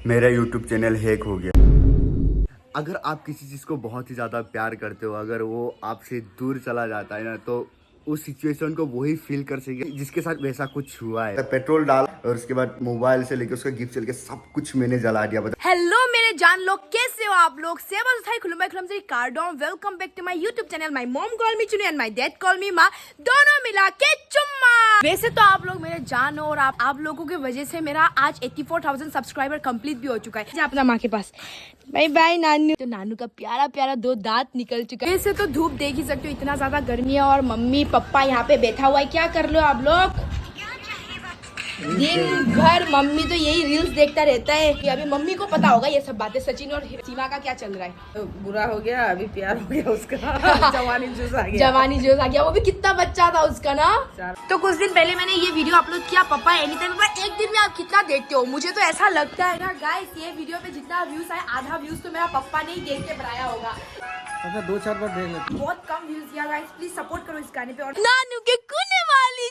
मेरा YouTube channel hack हो गया। अगर आप किसी चीज़ को बहुत ही ज़्यादा प्यार करते हो, अगर वो आपसे दूर चला जाता है ना, तो उस सिचुएशन को वही फील कर सके जिसके साथ वैसा कुछ हुआ है। पेट्रोल डाल और उसके बाद मोबाइल से लेके उसका गिफ्ट लेके सब कुछ मैंने जला दिया। हेलो मेरे जान लोग, कैसे हो आप लोग? Welcome back to my YouTube channel. My mom call me Chuni and my dad call me माँ, दोनों मिला के चुम्मा। वैसे तो आप लोग मेरे जान हो और आप लोगों की वजह से मेरा आज 84,000 सब्सक्राइबर कंप्लीट भी हो चुका है। अपना माँ के पास बाय बाय नानू। तो नानू का प्यारा प्यारा 2 दांत निकल चुका है। वैसे तो धूप देख ही सकते हो, इतना ज्यादा गर्मी है और मम्मी पापा यहाँ पे बैठा हुआ है। क्या कर लो आप लोग? दिन भर मम्मी तो यही रील्स देखता रहता है कि अभी मम्मी को पता होगा ये सब बातें। सचिन और सीमा का क्या चल रहा है? तो बुरा हो गया, अभी प्यार हो गया उसका। जवानी जोश आ गया। जवानी जोश आ गया। वो भी कितना बच्चा था उसका ना। तो कुछ दिन पहले मैंने ये वीडियो अपलोड किया, पापा एनी टाइम। एक दिन में आप कितना देखते हो? मुझे तो ऐसा लगता है ना गाइस, ये वीडियो पे जितना व्यूज आए, आधा व्यूज तो मेरा पापा ने ही देख के बनाया होगा। अच्छा 2-4 बार देख लेते। बहुत कम व्यूज दिया गाइस, प्लीज सपोर्ट करो इस गाने पे। और नानू के कुने वाली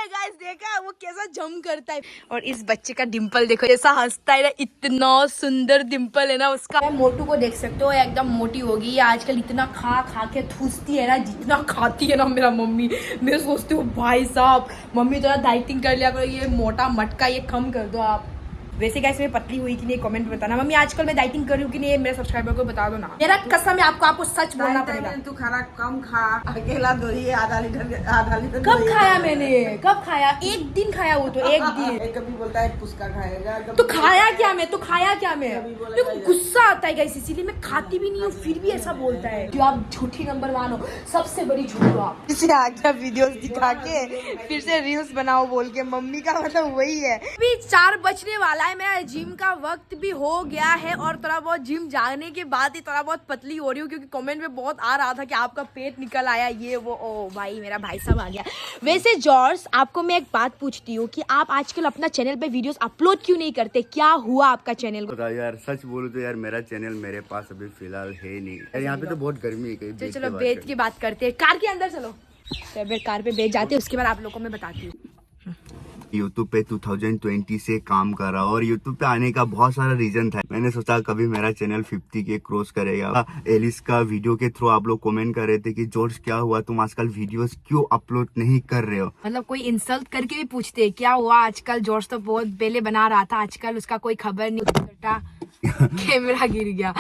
गाइस, देखा वो कैसा जम करता है। और इस बच्चे का डिंपल देखो, ऐसा हंसता है ना, इतना सुंदर डिंपल है ना उसका। मोटू को देख सकते हो, एकदम मोटी होगी ये आजकल। इतना खा खा के ठूसती है ना, जितना खाती है ना मेरा मम्मी। मैं सोचती हूँ भाई साहब, मम्मी थोड़ा डाइटिंग कर लिया करो, ये मोटा मटका ये कम कर दो आप। वैसे गाइस मैं पतली हुई कि नहीं कमेंट बताना। मम्मी आजकल मैं डाइटिंग कर रही हूँ कि नहीं, मेरे सब्सक्राइबर को बता दो ना। मेरा कसम है आपको सच बोलना पड़ेगा। तू खाना कम खा, अकेला दो ही आधा लीटर। कब खाया मैंने? कब खाया? एक दिन खाया, वो तो एक दिन। कभी बोलता है पुस्का खाएगा, तो खाया क्या मैं? मेरे को गुस्सा आता है गाइस, इसीलिए मैं खाती भी नहीं हूँ, फिर भी ऐसा बोलता है कि आप झूठी नंबर 1 हो, सबसे बड़ी झूठ हो आप। इसे आगे वीडियोस दिखा के फिर से रील्स बनाओ बोल के, मम्मी का मतलब वही है। अभी 4 बजने वाला है, मेरा जिम का वक्त भी हो गया है और थोड़ा बहुत जिम जाने के बाद ही थोड़ा बहुत पतली हो रही हूँ, क्योंकि कमेंट में बहुत आ रहा था कि आपका पेट निकल आया ये वो। ओ भाई, मेरा भाई साहब आ गया। वैसे जॉर्ज, आपको मैं एक बात पूछती हूँ कि आप आजकल अपना चैनल पे वीडियोस अपलोड क्यों नहीं करते? क्या हुआ आपका चैनल को? यार सच बोलूं तो यार मेरा चैनल मेरे पास अभी फिलहाल है नहीं यार। यहाँ पे तो बहुत गर्मी है। तो चलो बेच की बात करते हैं। कार के अंदर चलो, तो कार पे बेच जाते हैं, उसके बाद आप लोगों को मैं बताती हूँ। यूट्यूब पे 2020 से काम कर रहा हूँ और यूट्यूब पे आने का बहुत सारा रीजन था। मैंने सोचा कभी मेरा चैनल 50 के क्रॉस करेगा। एलिस का वीडियो के थ्रू आप लोग कमेंट कर रहे थे कि जॉर्ज क्या हुआ, तुम आजकल वीडियोस क्यों अपलोड नहीं कर रहे हो? मतलब कोई इंसल्ट करके भी पूछते हैं क्या हुआ आजकल? जॉर्ज तो बहुत पहले बना रहा था, आजकल उसका कोई खबर नहीं करता। कैमरा गिर गया।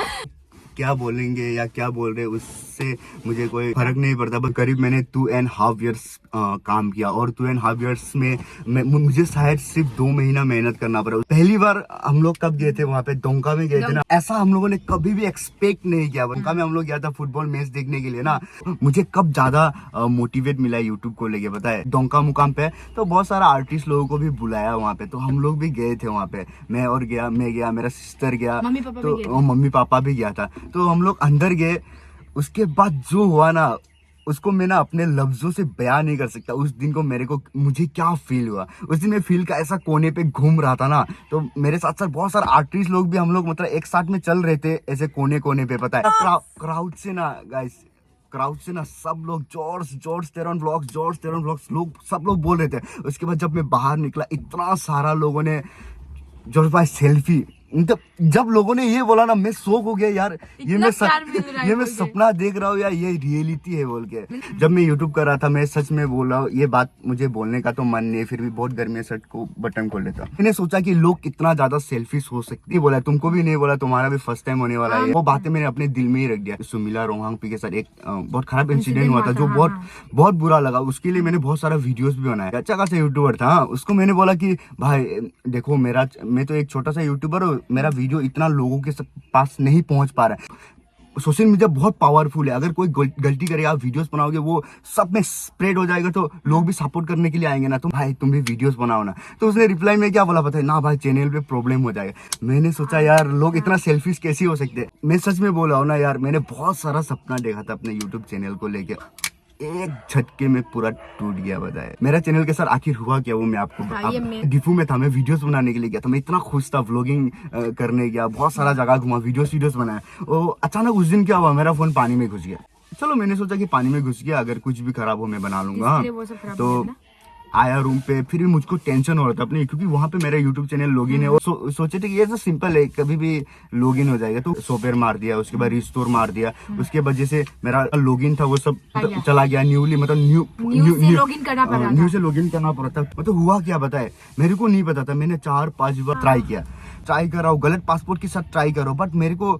क्या बोलेंगे या क्या बोल रहे उससे मुझे कोई फर्क नहीं पड़ता। बस करीब मैंने 2.5 years काम किया और 2.5 years में मुझे शायद सिर्फ 2 महीना मेहनत करना पड़ा। पहली बार हम लोग कब गए थे वहाँ पे, डोंका में गए थे ना। ऐसा हम लोगों ने कभी भी एक्सपेक्ट नहीं किया। डोंका में हम लोग गया था फुटबॉल मैच देखने के लिए ना। मुझे कब ज्यादा मोटिवेट मिला यूट्यूब को लेके पता है, डोंका मुकाम पे तो बहुत सारा आर्टिस्ट लोगों को भी बुलाया वहाँ पे, तो हम लोग भी गए थे वहाँ पे। मैं गया, मेरा सिस्टर गया, तो मम्मी पापा भी गया था। तो हम लोग अंदर गए, उसके बाद जो हुआ ना उसको मैं ना अपने लफ्जों से बयान नहीं कर सकता। उस दिन को मुझे क्या फील हुआ उस दिन। मैं फील का ऐसा कोने पे घूम रहा था ना, तो मेरे साथ साथ बहुत सारे आर्टिस्ट लोग भी, हम लोग मतलब एक साथ में चल रहे थे ऐसे कोने कोने पे पता है। क्राउड से ना सब लोग जॉर्ज तेरन व्लॉग्स लोग सब लोग बोल रहे थे। उसके बाद जब मैं बाहर निकला, इतना सारा लोगों ने जॉर्ज भाई सेल्फी, मतलब जब लोगों ने ये बोला ना, मैं शौक हो गया यार। ये मैं सपना देख रहा हूँ यार, ये रियलिटी है बोल के। जब मैं यूट्यूब कर रहा था, मैं सच में बोल रहा हूँ, ये बात मुझे बोलने का तो मन नहीं है, फिर भी बहुत गर्मी है, शर्ट को बटन खोल लेता। मैंने सोचा कि लोग कितना ज्यादा सेल्फिश हो सकती है। बोला तुमको भी नहीं बोला, तुम्हारा भी फर्स्ट टाइम होने वाला है। वो बातें मैंने अपने दिल में ही रख दिया। सुमिला रोहांगपी के साथ एक बहुत खराब इंसिडेंट हुआ था, जो बहुत बुरा लगा। उसके लिए मैंने बहुत सारा वीडियोस भी बनाया। अच्छा खासा यूट्यूबर था, उसको मैंने बोला कि भाई देखो, मैं तो एक छोटा सा यूट्यूबर हूँ, मेरा वीडियो इतना लोगों के पास नहीं पहुंच पा रहा है। सोशल मीडिया बहुत पावरफुल है। अगर कोई गलती करेगा, आप वीडियोस बनाओगे, वो सब में स्प्रेड हो जाएगा, तो लोग भी सपोर्ट करने के लिए आएंगे ना। तो भाई तुम भी वीडियोस बनाओ ना। तो उसने रिप्लाई में क्या बोला पता है? ना भाई, चैनल पे प्रॉब्लम हो जाएगा। मैंने सोचा यार, लोग इतना सेल्फिश कैसे हो सकते हैं। मैं सच में बोल रहा हूँ ना यार, मैंने बहुत सारा सपना देखा था अपने यूट्यूब चैनल को लेके, एक झटके में पूरा टूट गया। बताए मेरा चैनल के साथ आखिर हुआ क्या, वो मैं आपको डिफू में था, मैं वीडियोस बनाने के लिए गया था। मैं इतना खुश था, व्लॉगिंग करने गया, बहुत सारा जगह घुमा, वीडियोस बनाया। और अचानक उस दिन क्या हुआ, मेरा फोन पानी में घुस गया। चलो मैंने सोचा कि पानी में घुस गया, अगर कुछ भी खराब हो मैं बना लूंगा। तो आया रूम पे, फिर भी मुझको टेंशन हो रहा था अपने, क्योंकि वहाँ पे मेरा यूट्यूब चैनल लॉगिन है, और सोचे थे कि ये तो सिंपल है, कभी भी लॉगिन हो जाएगा। तो सॉफ्टवेयर मार दिया, उसके बाद रिस्टोर मार दिया, उसके बाद जैसे मेरा लॉगिन था वो सब चला गया न्यूली, मतलब न्यू लॉगिन करना पड़ रहा था। न्यू से लॉगिन करना पड़ा था। मतलब हुआ क्या बताए, मेरे को नहीं पता था, मैंने 4-5 बार ट्राई करा, गलत पासपोर्ट के साथ ट्राई करो, बट मेरे को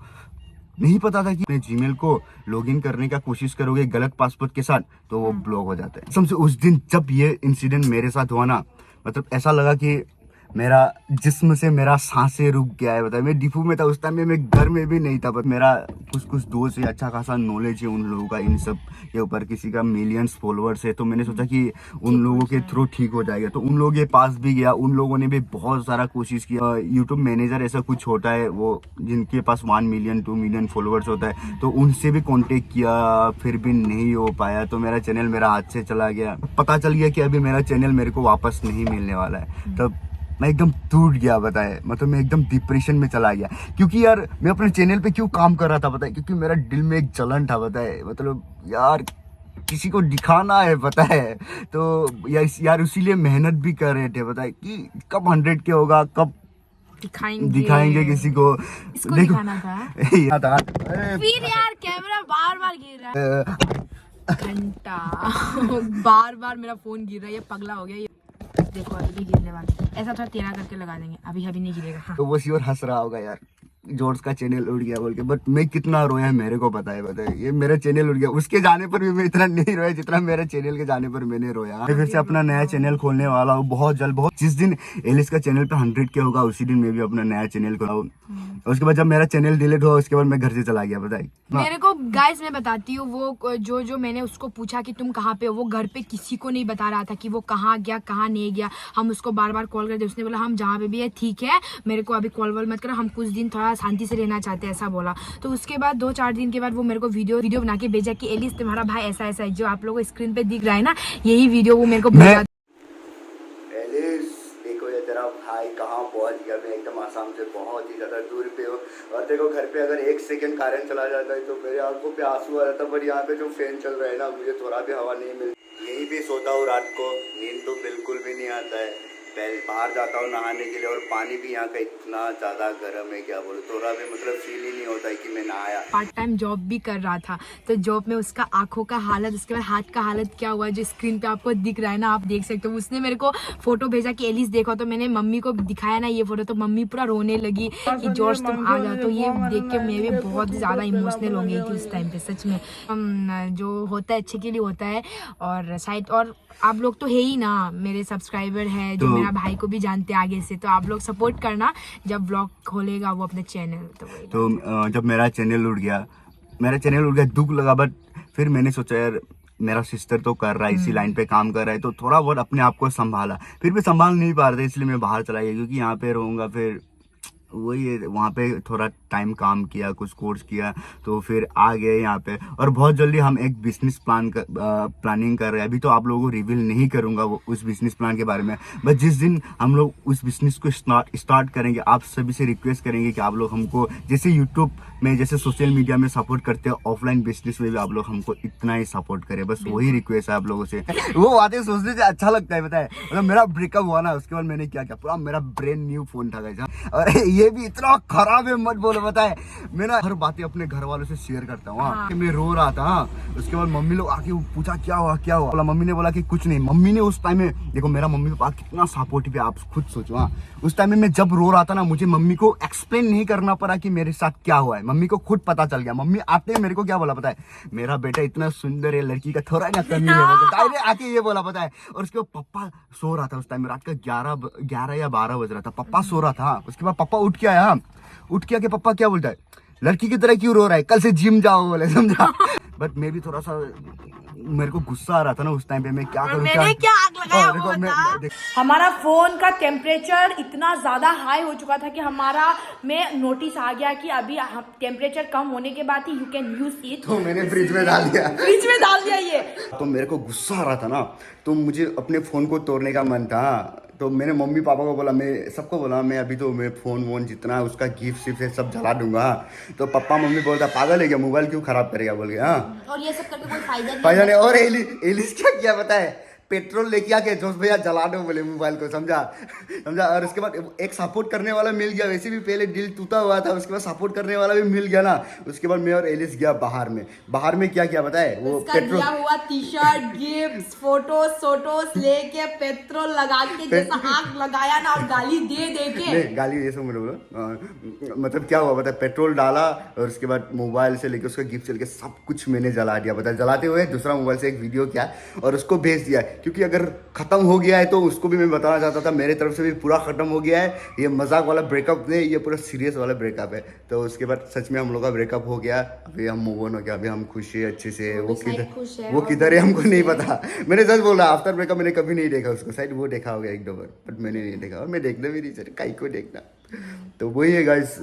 नहीं पता था कि अपने जीमेल को लॉगिन करने का कोशिश करोगे गलत पासवर्ड के साथ तो वो ब्लॉक हो जाता है। समझे उस दिन जब ये इंसिडेंट मेरे साथ हुआ ना, मतलब ऐसा लगा कि मेरा जिस्म से मेरा सांसें रुक गया है। बताया, मैं डिपू में था उस टाइम में, मैं घर में भी नहीं था, बट मेरा कुछ दोस्त है, अच्छा खासा नॉलेज है उन लोगों का इन सब के ऊपर, किसी का मिलियंस फॉलोअर्स है, तो मैंने सोचा कि उन लोगों के थ्रू ठीक हो जाएगा। तो उन लोगों के पास भी गया, उन लोगों ने भी बहुत सारा कोशिश किया। यूट्यूब मैनेजर ऐसा कुछ होता है, वो जिनके पास 1 मिलियन 2 मिलियन फॉलोअर्स होता है, तो उनसे भी कॉन्टेक्ट किया, फिर भी नहीं हो पाया। तो मेरा चैनल मेरा हाथ से चला गया। पता चल गया कि अभी मेरा चैनल मेरे को वापस नहीं मिलने वाला है। तब मैं एकदम टूट गया, बताए, मतलब मैं एकदम डिप्रेशन में चला गया, क्योंकि यार मैं अपने चैनल पे क्यों काम कर रहा था बताए, क्योंकि मेरा दिल में एक जलन था, बताए, मतलब यार किसी को दिखाना है, पता है, तो यार उसीलिए मेहनत भी कर रहे थे, बताए कि कब 100 के होगा, कब दिखाएंगे किसी को। इसको दिखाना था। था फिर यार कैमरा बार बार गिर रहा है, घंटा बार मेरा फोन गिर रहा है, ये पगला हो गया ये। देखो अभी भी गिरने वाला है, ऐसा थोड़ा टेढ़ा करके लगा देंगे, अभी नहीं गिरेगा। हाँ। तो वो श्योर हंस रहा होगा यार, जॉर्ज का चैनल उड़ गया बोल के, बट मैं कितना रोया है मेरे को पता है, बताए, ये मेरा चैनल उड़ गया, उसके जाने पर भी मैं इतना नहीं रोया जितना मेरे चैनल के जाने पर मैंने रोया। मैं फिर से अपना नया चैनल खोलने वाला हूँ बहुत जल्द। जिस दिन एलिस का चैनल पे 100 के होगा उसी दिन मैं भी अपना नया चैनल खोलाऊँ। उसके बाद जब मेरा चैनल डिलीट हुआ उसके बाद मैं घर से चला गया, बताए। मेरे को गाइस मैं बताती हूँ, वो जो मैंने उसको पूछा कि तुम कहाँ पे हो, वो घर पे किसी को नहीं बता रहा था कि वो कहाँ गया कहाँ नहीं गया। हम उसको बार कॉल करते, उसने बोला हम जहाँ पे भी है ठीक है, मेरे को अभी कॉल वॉल मत करो, हम कुछ दिन थोड़ा शांति से रहना चाहते हैं, ऐसा बोला। तो उसके बाद 2-4 दिन के बाद वो मेरे को वीडियो बना के भेजा कि एलिस तुम्हारा भाई ऐसा है, जो आप लोगों को स्क्रीन पे दिख रहा है ना, यही वीडियो वो मेरे को भेजा। देखो ये तेरा भाई कहाँ पहुंच गया, मैं एकदम आसाम से बहुत ही ज्यादा दूर पे हूँ, और देखो घर पे अगर 1 सेकंड कारण चला जाता है तो मेरे आंखों पे आंसू आ जाता है, पर यहाँ पे जो फैन चल रहा है ना, मुझे थोड़ा भी हवा नहीं मिलती। यहीं भी सोता हूँ रात को, नींद तो बिल्कुल भी नहीं आता है। पहले बाहर जाता हूँ नहाने के लिए, और पानी भी यहाँ का इतना ज़्यादा गर्म है, क्या बोलूँ, थोड़ा भी मतलब फील ही नहीं होता है कि मैं नहाया। पार्ट टाइम जॉब भी कर रहा था, तो जॉब में उसका आंखों का हालत, उसके बाद हाथ का हालत क्या हुआ, जो स्क्रीन पे आपको दिख रहा है ना, आप देख सकते हो। उसने मेरे को फोटो भेजा कि एलिस देखो, तो मैंने मम्मी को दिखाया ना ये फोटो, तो मम्मी पूरा रोने लगी कि जॉर्ज तुम आ जाओ। तो ये देख के मैं भी बहुत ज़्यादा इमोशनल हो गई थी उस टाइम पे, सच में। जो होता है अच्छे के लिए होता है, और शायद, और आप लोग तो है ही ना, मेरे सब्सक्राइबर है जो मेरा भाई को भी जानते हैं आगे से, तो आप लोग सपोर्ट करना जब ब्लॉग खोलेगा वो अपने चैनल। तो जब मेरा चैनल उड़ गया, दुख लगा, बट फिर मैंने सोचा यार मेरा सिस्टर तो कर रहा है, इसी लाइन पे काम कर रहा है, तो थोड़ा बहुत अपने आप को संभाला। फिर भी संभाल नहीं पा रहे थे, इसलिए मैं बाहर चला गया, क्योंकि यहाँ पे रहूँगा फिर वही वहाँ पे थोड़ा टाइम काम किया, कुछ कोर्स किया, तो फिर आ गए यहाँ पे। और बहुत जल्दी हम एक बिजनेस प्लानिंग कर रहे हैं। अभी तो आप लोगों को रिवील नहीं करूँगा वो उस बिजनेस प्लान के बारे में, बट जिस दिन हम लोग उस बिजनेस को स्टार्ट करेंगे, आप सभी से रिक्वेस्ट करेंगे कि आप लोग हमको जैसे यूट्यूब में, जैसे सोशल मीडिया में सपोर्ट करते हैं, ऑफलाइन बिजनेस में भी आप लोग हमको इतना ही सपोर्ट करें, बस वही रिक्वेस्ट है आप लोगों से। वो बातें सोचने से अच्छा लगता है, बताए, मतलब मेरा ब्रेकअप हुआ ना, उसके बाद मैंने क्या किया, पूरा मेरा ब्रांड न्यू फोन था गाइस, और ये भी इतना खराब है मत बोलो, बताए, मैं ना हर बातें अपने घर वालों से शेयर करता हूँ। हाँ। मैं रो रहा था, उसके बाद मम्मी लोग आके पूछा क्या हुआ, बोला, मम्मी ने बोला कि कुछ नहीं। मम्मी ने उस टाइम में, देखो मेरा मम्मी पापा कितना सपोर्टिव है, आप खुद सोचो। हाँ, उस टाइम में मैं जब रो रहा था ना, मुझे मम्मी को एक्सप्लेन नहीं करना पड़ा कि मेरे साथ क्या हुआ है, मम्मी को खुद पता चल गया। मम्मी आते ही मेरे को क्या बोला पता है, मेरा बेटा इतना सुंदर है, लड़की का थोड़ा ना कमी है, डायरेक्ट आके ये बोला, पता है। और उसके बाद पप्पा सो रहा था उस टाइम में, रात का 11 या 12 बज रहा था, पप्पा सो रहा था। उसके बाद पप्पा उठ के आया, के पप्पा क्या बोलता है, लड़की की तरह क्यों रो रहा है, कल से जिम जाओ बोले, समझा। बट मैं भी थोड़ा सा, मेरे को गुस्सा आ रहा था ना उस टाइम पे, मैं क्या करूं, मैंने क्या आग लगाया वो बता। हमारा फोन का टेम्परेचर इतना ज्यादा हाई हो चुका था कि हमारा में नोटिस आ गया कि अभी टेम्परेचर कम होने के बाद ही यू कैन यूज इट, तो मैंने फ्रिज में डाल दिया ये। तो मेरे को गुस्सा आ रहा था ना, तो मुझे अपने फोन को तोड़ने का मन था। तो मैंने मम्मी पापा को बोला, मैं सबको बोला, मैं अभी तो मैं फोन वोन जितना उसका गिफ्ट सिफ्ट है सब जला दूंगा। तो पापा मम्मी बोलता पागल है क्या, मोबाइल क्यों खराब करेगा बोल के। हाँ, और ये सब करके कोई फायदा नहीं। और एलिस क्या किया पता है, पेट्रोल लेके आके जोश भैया जला दो बोले मोबाइल को, समझा। और उसके बाद एक सपोर्ट करने वाला मिल गया, वैसे भी पहले दिल टूटा हुआ था, उसके बाद सपोर्ट करने वाला भी मिल गया ना। उसके बाद मैं और एलिस गया बाहर में क्या क्या बताए, वो पेट्रोल हुआ टी-शर्ट, गिफ्ट, फोटोस लेके पेट्रोल लगा के जैसा आग लगाया ना, और गाली दे के नहीं, गाली ये सब मत बोलो। मतलब क्या हुआ पता है, पेट्रोल डाला और उसके बाद मोबाइल से लेके उसका गिफ्ट से लेके सब कुछ मैंने जला दिया। पता है, जलाते हुए दूसरा मोबाइल से एक वीडियो किया और उसको भेज दिया, क्योंकि अगर खत्म हो गया है तो उसको भी मैं बताना चाहता था मेरे तरफ से भी पूरा खत्म हो गया है। ये मजाक वाला ब्रेकअप नहीं, ये पूरा सीरियस वाला ब्रेकअप है। तो उसके बाद सच में हम लोग का ब्रेकअप हो गया, अभी हम मूव ऑन हो गया, अभी हम खुश है अच्छे से। वो किधर है हमको नहीं पता। मैंने सच बोला, आफ्टर ब्रेकअप मैंने कभी नहीं देखा उसको, शायद वो देखा होगा एक दो बार, बट मैंने नहीं देखा और मैं देखना भी नहीं चाहता, काई को देखना। तो वही है गाइस,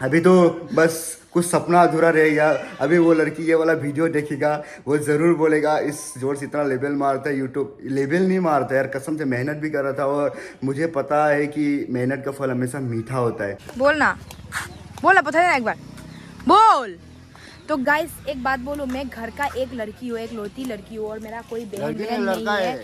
अभी तो बस कुछ सपना अधूरा रह गया। अभी वो लड़की ये वाला वीडियो देखेगा, वो ज़रूर बोलेगा इस जोर से इतना लेवल मारता है यूट्यूब। लेवल नहीं मारता यार, कसम से मेहनत भी कर रहा था और मुझे पता है कि मेहनत का फल हमेशा मीठा होता है। बोलना पता है ना, एक बार बोल। तो गाइस एक बात बोलो, मैं घर का एक लड़की हूँ, एक लौती लड़की हूँ, और मेरा कोई बहन नहीं है।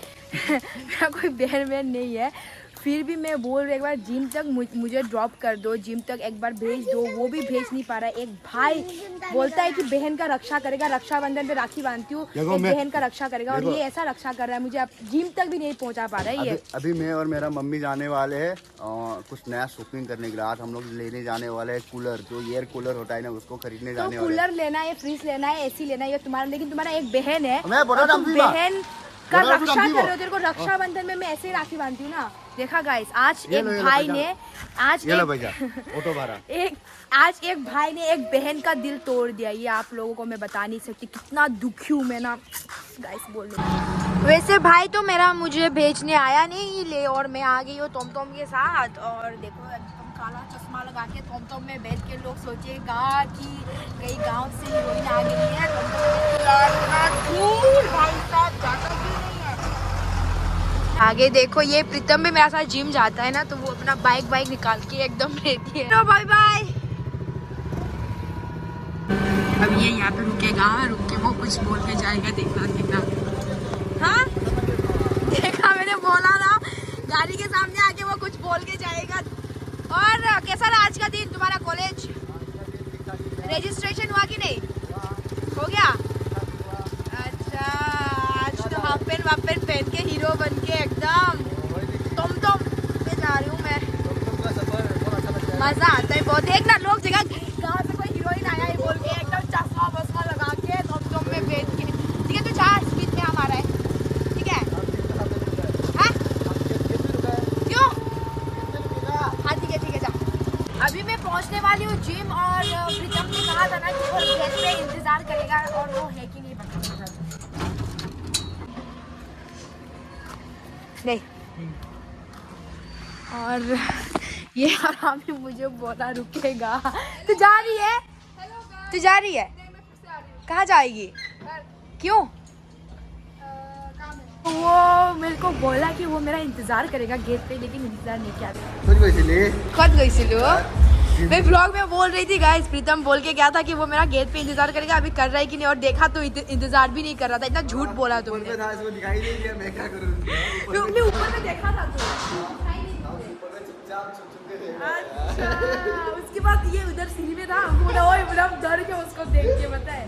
मेरा कोई बहन नहीं है, फिर भी मैं बोल रही एक बार जिम तक मुझे ड्रॉप कर दो, जिम तक एक बार भेज दो। वो भी भेज नहीं पा रहा है। एक भाई बोलता है कि बहन का रक्षा करेगा, रक्षाबंधन पे राखी बांधती हूँ, एक बहन का रक्षा करेगा, और ये ऐसा रक्षा कर रहा है मुझे, अब जिम तक भी नहीं पहुंचा पा रहा है ये। अभी मैं और मेरा मम्मी जाने वाले हैं कुछ नया शॉपिंग करने के लिए। आज हम लोग लेने जाने वाले हैं कूलर, जो एयर कूलर होता है ना, उसको खरीदने जाने वाले। कूलर लेना है, फ्रिज लेना है, एसी लेना है, ये तुम्हारा, लेकिन तुम्हारा एक बहन है, तुम बहन का रक्षा कर रहे हो। तेरे को रक्षाबंधन में मैं ऐसे ही राखी बांधती हूँ ना। देखा गाइस, आज एक भाई ने एक भाई ने एक बहन का दिल तोड़ दिया। ये आप लोगों को मैं बता नहीं सकती कितना दुखी हूँ मैं ना गाइस, बोल रही। वैसे भाई तो मेरा मुझे भेजने आया नहीं ले, और मैं आ गई हूँ टॉम के साथ। और देखो एकदम काला चश्मा लगा के टॉम में बैठ के लोग सोचेगा कि कई गांव से हीरोइन आ गई है। आगे देखो, ये प्रीतम भी मेरे साथ जिम जाता है ना, तो वो अपना बाइक निकाल के एकदम रहती है। तो बाय बाय। अब ये यहाँ पे रुकेगा, रुक के वो कुछ बोल के जाएगा, देखना। हाँ देखा, मैंने बोला ना, गाड़ी के सामने आके वो कुछ बोल के जाएगा। और कैसा रहा आज का दिन तुम्हारा कॉलेज? रजिस्ट्रेशन हुआ कि नहीं? हो गया? अच्छा, आज तो हाफ पैंट पहन के हीरो बन के एकदम टॉम में जा रही हूँ मैं। मजा आता है बहुत। देखना लोग जगह कहाँ से कोई हीरोइन आया है बोल के, एकदम चश्मा लगा के टॉम में बैठ के। ठीक है, तो जा स्पीड में हमारा है, ठीक है? हाँ क्यों? हाँ ठीक है जा। अभी मैं पहुँचने वाली हूँ जिम, और प्रीतम ने कहा था ना कि वो गेट पे इंतजार करेगा, और वो है कि नहीं पता नहीं। और ये आराम से मुझे बोला रुकेगा। तू जा रही है? कहाँ जाएगी? क्यों? वो मेरे को बोला कि वो मेरा इंतजार करेगा गेट पे, लेकिन इंतजार नहीं किया। खुद गई सी मैं ब्लॉग में बोल रही थी गाइस, प्रीतम बोल के क्या था कि वो मेरा गेट पे इंतजार करेगा, अभी कर रहा है कि नहीं, और देखा तो इंतजार भी नहीं कर रहा था। इतना झूठ बोला तुमने। मैं ऊपर में देखा था तो अच्छा, उसके बाद ये उधर सीढ़ी में था, बोला ओए, डर के उसको देख के, पता है।